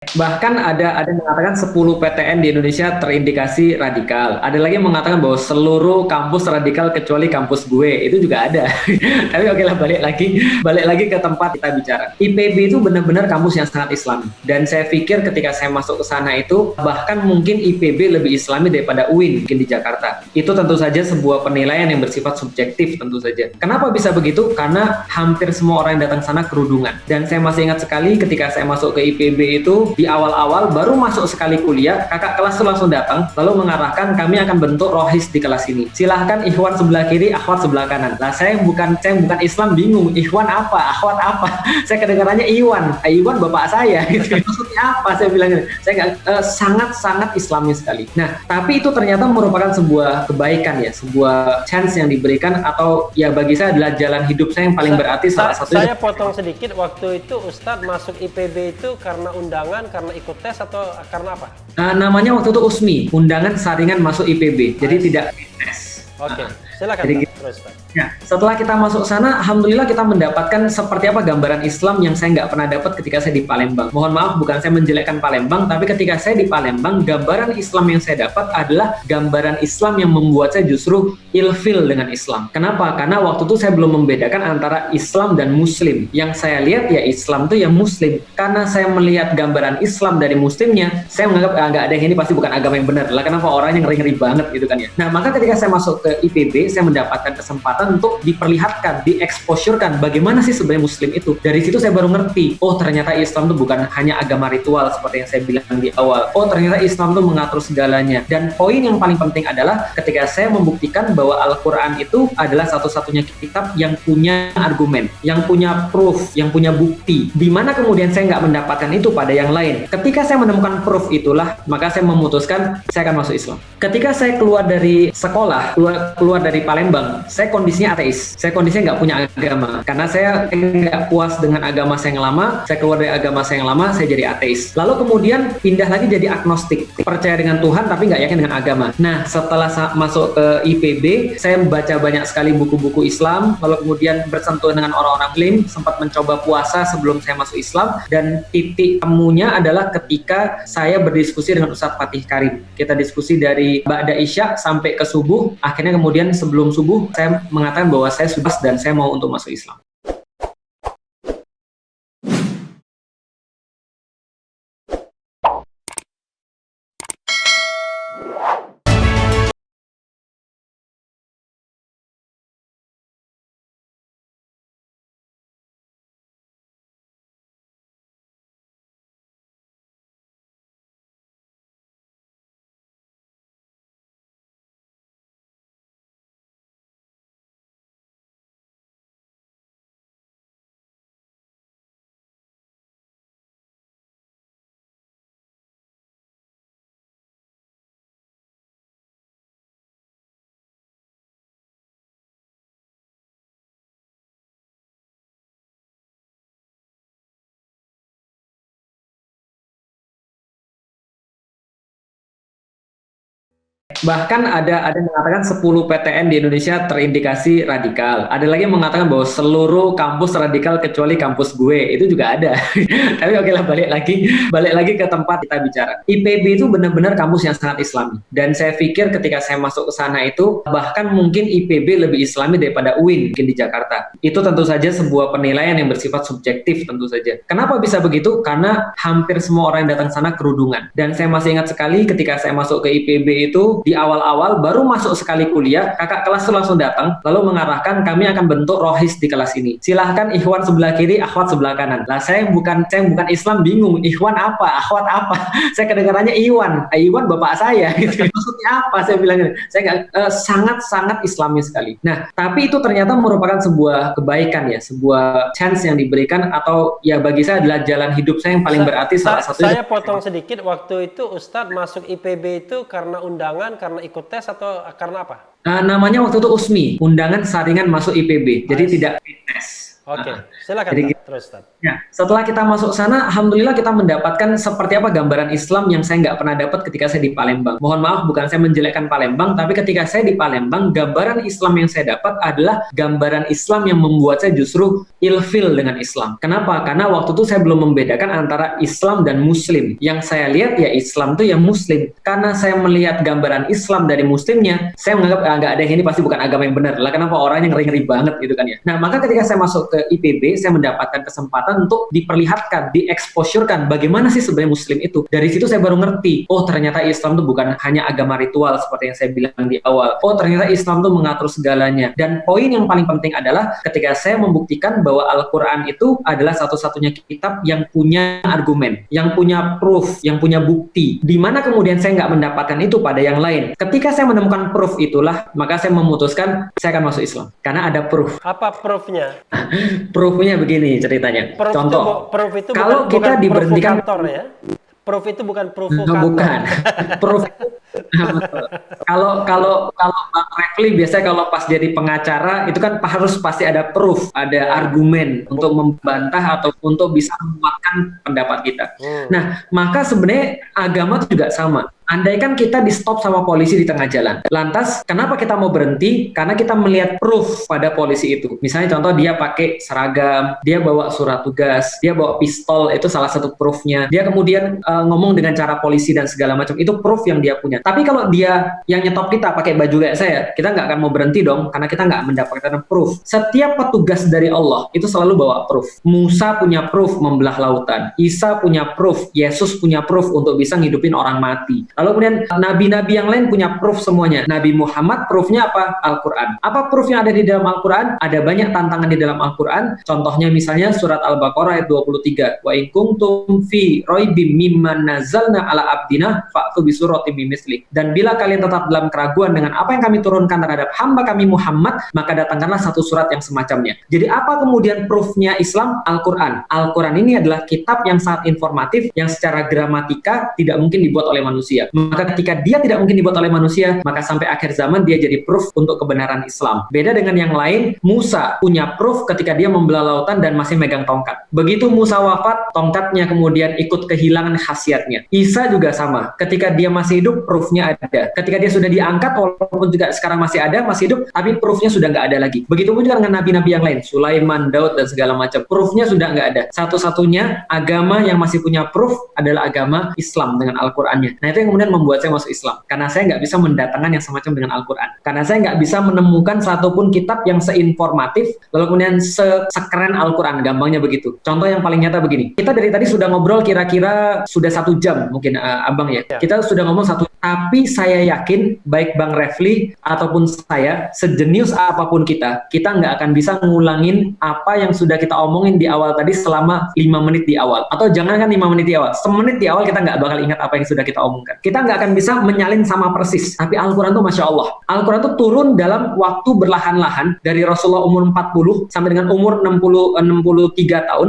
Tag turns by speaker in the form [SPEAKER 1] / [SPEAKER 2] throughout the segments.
[SPEAKER 1] Bahkan ada yang mengatakan 10 PTN di Indonesia terindikasi radikal. Ada lagi yang mengatakan bahwa seluruh kampus radikal kecuali kampus gue. Itu juga ada. Tapi oke lah, balik lagi ke tempat kita bicara. IPB itu benar-benar kampus yang sangat Islami. Dan saya pikir ketika saya masuk ke sana itu bahkan mungkin IPB lebih Islami daripada UIN mungkin di Jakarta. Itu tentu saja sebuah penilaian yang bersifat subjektif tentu saja. Kenapa bisa begitu? Karena hampir semua orang yang datang sana kerudungan. Dan saya masih ingat sekali ketika saya masuk ke IPB itu di awal-awal baru masuk sekali kuliah, kakak kelas itu langsung datang lalu mengarahkan kami akan bentuk rohis di kelas ini. Silahkan ikhwan sebelah kiri, akhwat sebelah kanan. Lah saya bukan Islam, bingung ikhwan apa, akhwat apa. Saya kedengarannya Iwan bapak saya gitu. Maksudnya apa? Saya bilang saya nggak sangat-sangat Islami sekali. Nah, tapi itu ternyata merupakan sebuah kebaikan ya, sebuah chance yang diberikan atau ya bagi saya adalah jalan hidup saya yang paling berarti salah satunya.
[SPEAKER 2] Saya potong sedikit, waktu itu Ustadz masuk IPB itu karena undangan, karena ikut tes atau karena apa?
[SPEAKER 1] Namanya waktu itu USMI, undangan saringan masuk IPB, jadi tidak tes.
[SPEAKER 2] Oke, silakan
[SPEAKER 1] Jadi
[SPEAKER 2] terus Pak.
[SPEAKER 1] Ya, setelah kita masuk sana, alhamdulillah kita mendapatkan seperti apa gambaran Islam yang saya nggak pernah dapat ketika saya di Palembang. Mohon maaf, bukan saya menjelekkan Palembang, tapi ketika saya di Palembang, gambaran Islam yang saya dapat adalah gambaran Islam yang membuat saya justru ilfil dengan Islam. Kenapa? Karena waktu itu saya belum membedakan antara Islam dan Muslim. Yang saya lihat ya Islam itu ya Muslim. Karena saya melihat gambaran Islam dari Muslimnya, saya menganggap nggak ada yang ini pasti bukan agama yang benar. Lah kenapa orangnya ngeri-ngeri banget gitu kan ya? Nah, maka ketika saya masuk ke IPB, saya mendapatkan kesempatan untuk diperlihatkan, dieksporkan bagaimana sih sebenarnya Muslim itu. Dari situ saya baru ngerti, oh ternyata Islam itu bukan hanya agama ritual seperti yang saya bilang di awal. Oh ternyata Islam itu mengatur segalanya. Dan poin yang paling penting adalah ketika saya membuktikan bahwa Al-Quran itu adalah satu-satunya kitab yang punya argumen, yang punya proof, yang punya bukti. Dimana kemudian saya nggak mendapatkan itu pada yang lain. Ketika saya menemukan proof itulah, maka saya memutuskan saya akan masuk Islam. Ketika saya keluar dari sekolah, keluar dari Palembang, saya kondisinya ateis. Saya kondisinya nggak punya agama. Karena saya nggak puas dengan agama saya yang lama, saya keluar dari agama saya yang lama, saya jadi ateis. Lalu kemudian pindah lagi jadi agnostik. Percaya dengan Tuhan tapi nggak yakin dengan agama. Nah, setelah masuk ke IPB, saya membaca banyak sekali buku-buku Islam, lalu kemudian bersentuhan dengan orang-orang Muslim, sempat mencoba puasa sebelum saya masuk Islam, dan titik temunya adalah ketika saya berdiskusi dengan Ustadz Fatih Karim. Kita diskusi dari Ba'da Isya sampai ke subuh, akhirnya kemudian sebelum subuh, saya mengatakan bahwa saya sudah dan saya mau untuk masuk Islam. Bahkan ada yang mengatakan 10 PTN di Indonesia terindikasi radikal. Ada lagi yang mengatakan bahwa seluruh kampus radikal kecuali kampus gue. Itu juga ada. Tapi oke lah, balik lagi ke tempat kita bicara. IPB itu benar-benar kampus yang sangat Islami. Dan saya pikir ketika saya masuk ke sana itu bahkan mungkin IPB lebih Islami daripada UIN mungkin di Jakarta. Itu tentu saja sebuah penilaian yang bersifat subjektif tentu saja. Kenapa bisa begitu? Karena hampir semua orang yang datang sana kerudungan. Dan saya masih ingat sekali ketika saya masuk ke IPB itu di awal-awal baru masuk sekali kuliah, kakak kelas itu langsung datang lalu mengarahkan kami akan bentuk rohis di kelas ini. Silahkan ikhwan sebelah kiri, akhwat sebelah kanan. Lah saya bukan Islam, bingung ikhwan apa, akhwat apa. Saya kedengarannya Iwan bapak saya gitu. Maksudnya apa? Saya bilang saya nggak sangat-sangat Islami sekali. Nah, tapi itu ternyata merupakan sebuah kebaikan ya, sebuah chance yang diberikan atau ya bagi saya adalah jalan hidup saya yang paling berarti salah satunya.
[SPEAKER 2] Saya potong sedikit, waktu itu Ustadz masuk IPB itu karena undangan, karena ikut tes atau karena apa?
[SPEAKER 1] Namanya waktu itu USMI, undangan saringan masuk IPB, jadi tidak tes.
[SPEAKER 2] Oke, silakan.
[SPEAKER 1] Jadi
[SPEAKER 2] terus Ustaz.
[SPEAKER 1] Ya, setelah kita masuk sana, alhamdulillah kita mendapatkan seperti apa gambaran Islam yang saya nggak pernah dapat ketika saya di Palembang. Mohon maaf, bukan saya menjelekkan Palembang, tapi ketika saya di Palembang, gambaran Islam yang saya dapat adalah gambaran Islam yang membuat saya justru ilfil dengan Islam. Kenapa? Karena waktu itu saya belum membedakan antara Islam dan Muslim. Yang saya lihat ya Islam itu ya Muslim. Karena saya melihat gambaran Islam dari Muslimnya, saya menganggap nggak ada yang ini pasti bukan agama yang benar. Lah kenapa orangnya ngeri-ngeri banget gitu kan ya? Nah maka ketika saya masuk ke IPB, saya mendapatkan kesempatan untuk diperlihatkan, dieksposurkan bagaimana sih sebenarnya Muslim itu. Dari situ saya baru ngerti, oh ternyata Islam itu bukan hanya agama ritual seperti yang saya bilang di awal. Oh ternyata Islam itu mengatur segalanya. Dan poin yang paling penting adalah ketika saya membuktikan bahwa Al-Quran itu adalah satu-satunya kitab yang punya argumen, yang punya proof, yang punya bukti. Di mana kemudian saya nggak mendapatkan itu pada yang lain. Ketika saya menemukan proof itulah, maka saya memutuskan saya akan masuk Islam. Karena ada proof.
[SPEAKER 2] Apa proofnya?
[SPEAKER 1] Proofnya begini ceritanya.
[SPEAKER 2] Proof
[SPEAKER 1] Contoh,
[SPEAKER 2] proof itu
[SPEAKER 1] kalau
[SPEAKER 2] bukan,
[SPEAKER 1] kita
[SPEAKER 2] bukan
[SPEAKER 1] diberhentikan,
[SPEAKER 2] provokator ya. Proof itu bukan provokator.
[SPEAKER 1] bukan. Proof. Kalau Bang Refli biasanya kalau pas jadi pengacara itu kan harus pasti ada proof, ada argumen untuk membantah atau untuk bisa menguatkan pendapat kita. Nah, maka sebenarnya agama itu juga sama. Andaikan kita di stop sama polisi di tengah jalan. Lantas, kenapa kita mau berhenti? Karena kita melihat proof pada polisi itu. Misalnya contoh dia pakai seragam, dia bawa surat tugas, dia bawa pistol, itu salah satu proofnya. Dia kemudian ngomong dengan cara polisi dan segala macam. Itu proof yang dia punya. Tapi kalau dia yang nyetop kita pakai baju kayak saya, kita nggak akan mau berhenti dong, karena kita nggak mendapatkan proof. Setiap petugas dari Allah itu selalu bawa proof. Musa punya proof membelah lautan. Isa punya proof. Yesus punya proof untuk bisa ngidupin orang mati. Lalu kemudian nabi-nabi yang lain punya proof semuanya. Nabi Muhammad proofnya apa? Al-Quran. Apa proof yang ada di dalam Al-Quran? Ada banyak tantangan di dalam Al-Quran. Contohnya misalnya surat Al-Baqarah ayat 23. Wa in kuntum fi raibim mimman nazzalna ala abdina fa'tu bi suratin min misli. Dan bila kalian tetap dalam keraguan dengan apa yang kami turunkan terhadap hamba kami Muhammad, maka datangkanlah satu surat yang semacamnya. Jadi apa kemudian proofnya Islam? Al-Quran. Al-Quran ini adalah kitab yang sangat informatif, yang secara gramatika tidak mungkin dibuat oleh manusia. Maka ketika dia tidak mungkin dibuat oleh manusia, maka sampai akhir zaman dia jadi proof untuk kebenaran Islam. Beda dengan yang lain, Musa punya proof ketika dia membelah lautan dan masih megang tongkat. Begitu Musa wafat, tongkatnya kemudian ikut kehilangan khasiatnya. Isa juga sama. Ketika dia masih hidup, proofnya ada. Ketika dia sudah diangkat, walaupun juga sekarang masih ada, masih hidup, tapi proofnya sudah nggak ada lagi. Begitu pun juga dengan nabi-nabi yang lain, Sulaiman, Daud, dan segala macam. Proofnya sudah nggak ada. Satu-satunya agama yang masih punya proof adalah agama Islam dengan Al-Qurannya. Nah itu yang kemudian membuat saya masuk Islam. Karena saya nggak bisa mendatangkan yang semacam dengan Al-Quran. Karena saya nggak bisa menemukan satupun kitab yang seinformatif, lalu kemudian sekeren Al-Quran, gampangnya begitu. Contoh yang paling nyata begini. Kita dari tadi sudah ngobrol kira-kira sudah 1 jam, mungkin Abang ya. Kita sudah ngomong tapi saya yakin, baik Bang Refli ataupun saya, sejenius apapun kita nggak akan bisa ngulangin apa yang sudah kita omongin di awal tadi selama 5 menit di awal. Atau jangankan 5 menit di awal, semenit di awal kita nggak bakal ingat apa yang sudah kita omongkan. Kita nggak akan bisa menyalin sama persis. Tapi Al-Quran tuh Masya Allah. Al-Quran tuh turun dalam waktu berlahan-lahan dari Rasulullah umur 40 sampai dengan umur 63 tahun.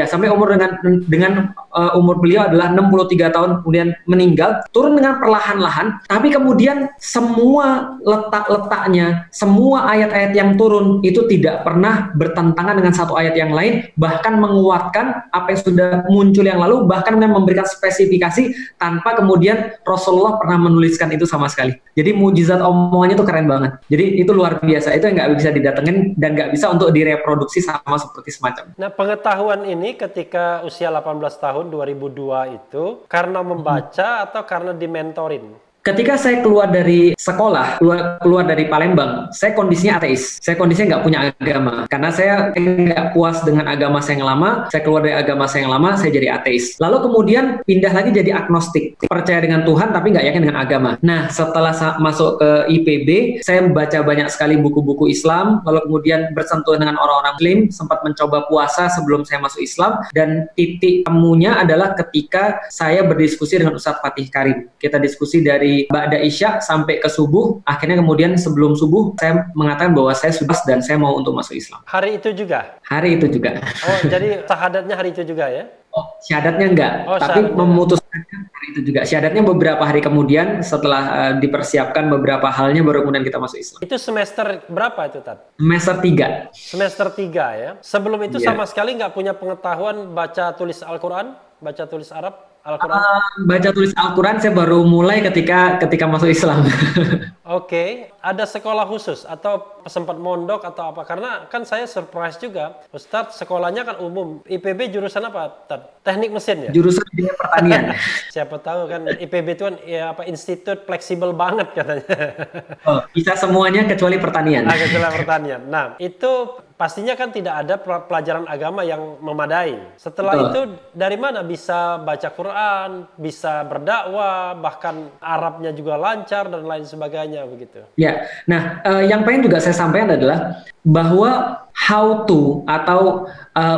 [SPEAKER 1] Sampai umur dengan umur beliau adalah 63 tahun kemudian meninggal. Turun dengan perlahan-lahan. Tapi kemudian semua letak-letaknya, semua ayat-ayat yang turun itu tidak pernah bertentangan dengan satu ayat yang lain. Bahkan menguatkan apa yang sudah muncul yang lalu. Bahkan memberikan spesifikasi tanpa kemudian Rasulullah pernah menuliskan itu sama sekali. Jadi mujizat omongannya itu keren banget. Jadi itu luar biasa. Itu yang nggak bisa didatengin dan nggak bisa untuk direproduksi sama seperti semacam.
[SPEAKER 2] Nah pengetahuan ini ketika usia 18 tahun 2002 itu karena membaca atau karena dimentorin?
[SPEAKER 1] Ketika saya keluar dari sekolah, keluar dari Palembang, saya kondisinya ateis. Saya kondisinya nggak punya agama. Karena saya nggak puas dengan agama saya yang lama, saya keluar dari agama saya yang lama, saya jadi ateis. Lalu kemudian pindah lagi jadi agnostik. Percaya dengan Tuhan tapi nggak yakin dengan agama. Nah, setelah masuk ke IPB, saya membaca banyak sekali buku-buku Islam, lalu kemudian bersentuhan dengan orang-orang Muslim, sempat mencoba puasa sebelum saya masuk Islam, dan titik temunya adalah ketika saya berdiskusi dengan Ustadz Fatih Karim. Kita diskusi dari Ba'da Isya sampai ke subuh, akhirnya kemudian sebelum subuh saya mengatakan bahwa saya sudah dan saya mau untuk masuk Islam.
[SPEAKER 2] Hari itu juga?
[SPEAKER 1] Hari itu juga.
[SPEAKER 2] Oh, jadi syahadatnya hari itu juga ya?
[SPEAKER 1] Oh, syahadatnya enggak, tapi memutuskan hari itu juga. Syahadatnya beberapa hari kemudian setelah dipersiapkan beberapa halnya baru kemudian kita masuk Islam.
[SPEAKER 2] Itu semester berapa itu, Tad?
[SPEAKER 1] Semester 3.
[SPEAKER 2] Semester 3 ya. Sebelum itu
[SPEAKER 1] Iya.
[SPEAKER 2] sama sekali nggak punya pengetahuan baca tulis Al-Quran, baca tulis Arab, Al-Quran.
[SPEAKER 1] Baca tulis Al-Quran saya baru mulai ketika masuk Islam.
[SPEAKER 2] Oke, ada sekolah khusus atau sempat mondok atau apa? Karena kan saya surprise juga, Ustadz sekolahnya kan umum. IPB jurusan apa, Tad? Teknik mesin ya?
[SPEAKER 1] Jurusan bidang pertanian.
[SPEAKER 2] Siapa tahu kan IPB itu kan ya apa institut fleksibel banget katanya.
[SPEAKER 1] Oh, bisa semuanya kecuali pertanian.
[SPEAKER 2] Kecuali pertanian. Nah, itu pastinya kan tidak ada pelajaran agama yang memadai. Setelah
[SPEAKER 1] Betul.
[SPEAKER 2] itu dari mana bisa baca Quran, bisa berdakwah, bahkan Arabnya juga lancar dan lain sebagainya begitu.
[SPEAKER 1] Ya, nah yang pengen juga saya sampaikan adalah bahwa how to atau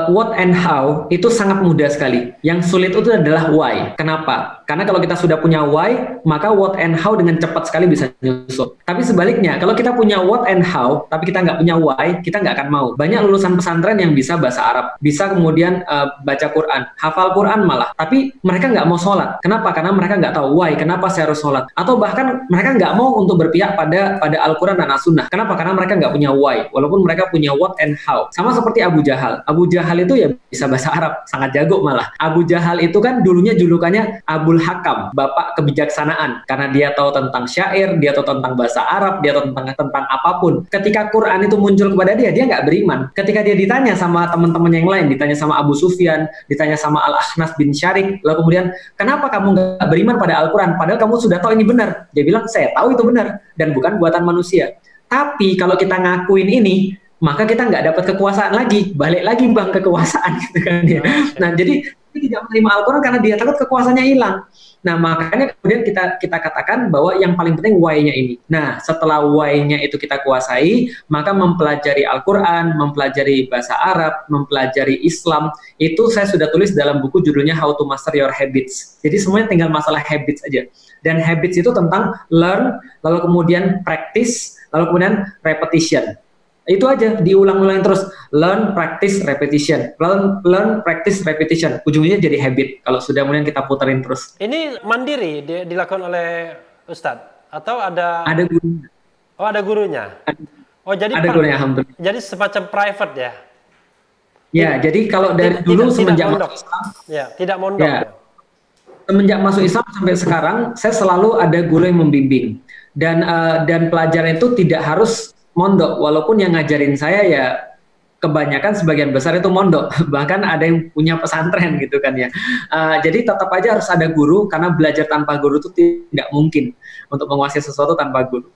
[SPEAKER 1] what and how itu sangat mudah sekali. Yang sulit itu adalah why. Kenapa? Karena kalau kita sudah punya why, maka what and how dengan cepat sekali bisa nyusul. Tapi sebaliknya, kalau kita punya what and how, tapi kita nggak punya why, kita nggak akan mau. Banyak lulusan pesantren yang bisa bahasa Arab, bisa kemudian baca Quran, hafal Quran malah, tapi mereka nggak mau sholat. Kenapa? Karena mereka nggak tahu why, kenapa saya harus sholat. Atau bahkan mereka nggak mau untuk berpihak pada Al-Quran dan As-Sunnah. Kenapa? Karena mereka nggak punya why, walaupun mereka punya what and how. Sama seperti Abu Jahal. Abu Jahal itu ya bisa bahasa Arab, sangat jago malah. Abu Jahal itu kan dulunya julukannya Abul Hakam, bapak kebijaksanaan, karena dia tahu tentang syair, dia tahu tentang bahasa Arab, dia tahu tentang apapun. Ketika Quran itu muncul kepada dia nggak beriman. Ketika dia ditanya sama teman-teman yang lain, ditanya sama Abu Sufyan, ditanya sama Al-Akhnas bin Syarik, lalu kemudian, kenapa kamu nggak beriman pada Al-Quran? Padahal kamu sudah tahu ini benar. Dia bilang, saya tahu itu benar, dan bukan buatan manusia. Tapi kalau kita ngakuin ini, maka kita nggak dapat kekuasaan lagi, balik lagi bang kekuasaan gitu kan ya. Nah jadi dia tidak menerima Al-Quran karena dia takut kekuasaannya hilang. Nah makanya kemudian kita katakan bahwa yang paling penting why-nya ini. Nah setelah why-nya itu kita kuasai, maka mempelajari Al-Quran, mempelajari bahasa Arab, mempelajari Islam, itu saya sudah tulis dalam buku judulnya How to Master Your Habits. Jadi semuanya tinggal masalah habits aja. Dan habits itu tentang learn, lalu kemudian practice, lalu kemudian repetition. Itu aja, diulang-ulang terus. Learn, practice, repetition. Learn, practice, repetition. Ujungnya jadi habit. Kalau sudah kemudian kita puterin terus.
[SPEAKER 2] Ini mandiri dilakukan oleh Ustadz? Atau ada...
[SPEAKER 1] Ada guru.
[SPEAKER 2] Oh, ada gurunya? Oh, jadi
[SPEAKER 1] ada gurunya, alhamdulillah.
[SPEAKER 2] Jadi semacam private ya?
[SPEAKER 1] Ya, jadi kalau dari dulu semenjak masuk Islam.
[SPEAKER 2] Ya, tidak mondok.
[SPEAKER 1] Ya. Semenjak masuk Islam sampai sekarang, saya selalu ada guru yang membimbing. Dan pelajaran itu tidak harus mondok, walaupun yang ngajarin saya ya kebanyakan sebagian besar itu mondok, bahkan ada yang punya pesantren gitu kan ya. Jadi tetap aja harus ada guru, karena belajar tanpa guru itu tidak mungkin untuk menguasai sesuatu tanpa guru.